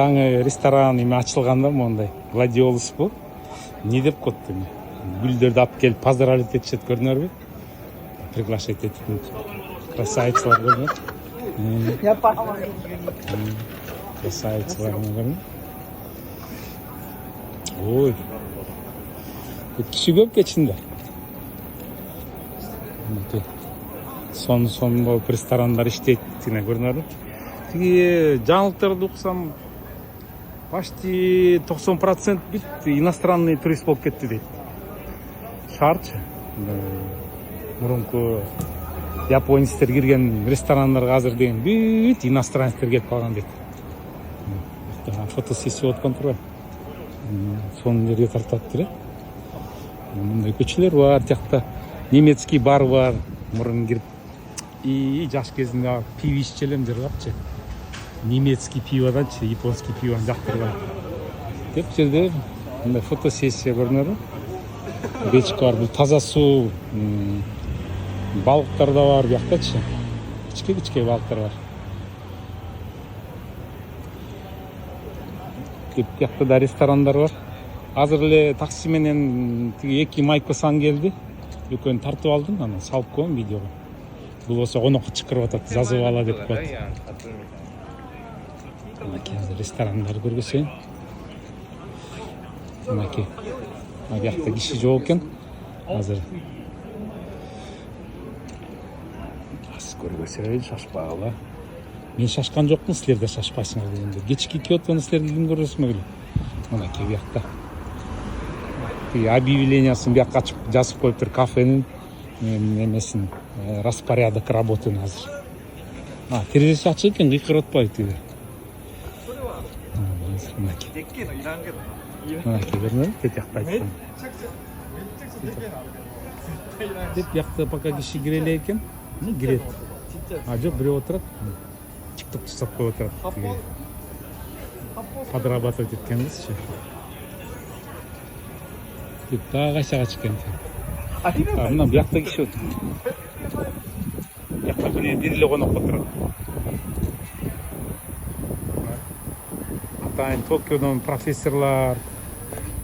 жаңы ресторан эме ачылганда мондай гладиолус бул не деп коет эми гүлдөрдү алып келип поздравить этишет, көрдүңөрбү? Приглашать этип красавицалар, көрдүңөр? Я поняла. Красавицалар, көрдүңөр? Ой, киши көп ичинде. Сон болуп ресторандар иштейт, көрдүңөрбү? Тиги жаңылыктарды уксам почти 90% бит иностранный турист болуп кетти дейт. Шаарчы. Мурунку японецтер кирген ресторандарга азыр деген бүт иностранецтер келип калган дейт. Фотосессия өткөн турбайбы? Сонун жерге тартаттыр. Мындай көчөлөр бар, жакта немецкий бар бар. Мурун кирип и жаш кезинде пиво иччү элем жыргапчы. Немецкий пиводанчы японский пивону жактырбайм деп жерде мындай фотосессия, көрдүңөрбү? Речка бар, бул таза суу, балыктар да бар бияктачы. Кичке балыктар бар. Бияқта да ресторандар бар. Азыр эле такси менен тиги 2 майко-сан келди. Экөөнү тартып алдым, анан салып коем видеого. Бул болсо конокко чакырып атат, жазып ала деп коет. Мынакей ресторандар көргөзөйүн. Мынакей. Бияқта киши жок экен. Азыр көргөзөйүн, шашпагыла. Мен шашкан жокмун, силер да шашпайсыңар дегенде. Кечки Киотону силерге ким көргөзмөгүлү? Мынакей бияқта. Объявлениясын бияққа ачып жазып коюптур, кафенин немесин, распорядок работы азыр. Терезеси ачык экен, кыйкырып атпайбы тиги? Мынакей. Мынакей, көрдүңөрбү? Тет жакта айтсам. Деп бияқта пока киши кире эле экен. Кирет. Жок, бирөө отурат. Тикток жасап коюп отурат. Подрабатывать эткенбизчи. Деп дагы кайсага чыккан экен. Мына бияқта киши отур. Бияқта бир эле конок отурат. Атайын Токиодон профессорлар,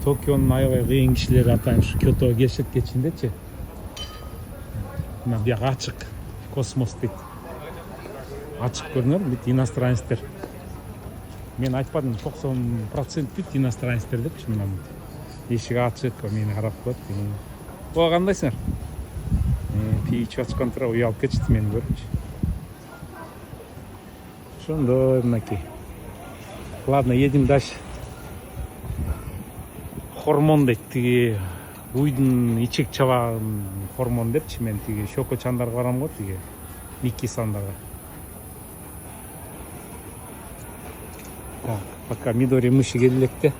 Токионун аябай кыйын кишилери атайын ушу Киотого келишет кечиндечи. Мына бияк ачык, космос дейт. Ачык, көрдүңөр, бүт иностранецтер. Мен айтпадым, 90% бүт иностранецтер депчи, мына эшик ачык, мени карап коет. Ого, кандайсыңар? Пиво ичип ачкан тура уялып кетишти мени көрүпчү. Ошондой мынакей. Ладно, едем дальше. Хормон дейт, тиги уйдун ичек чабагын хормон депчи, мен тиги шокочандарга барам го, тиги Микки-сандарга. Пока Мидори мыши келе электе.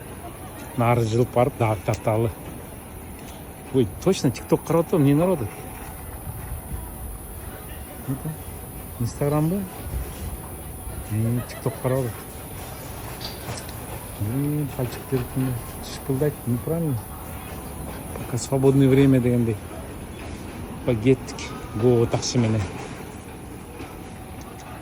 Нары жылып барып дагы тарталы. Ой, точно тикток карап атам, эмне народу? Инстаграмбы? Тикток карап атат. Пальчиктер шпылдайт, неправильно. Пока свободное время дегендей. Погеттик. Го такси менен.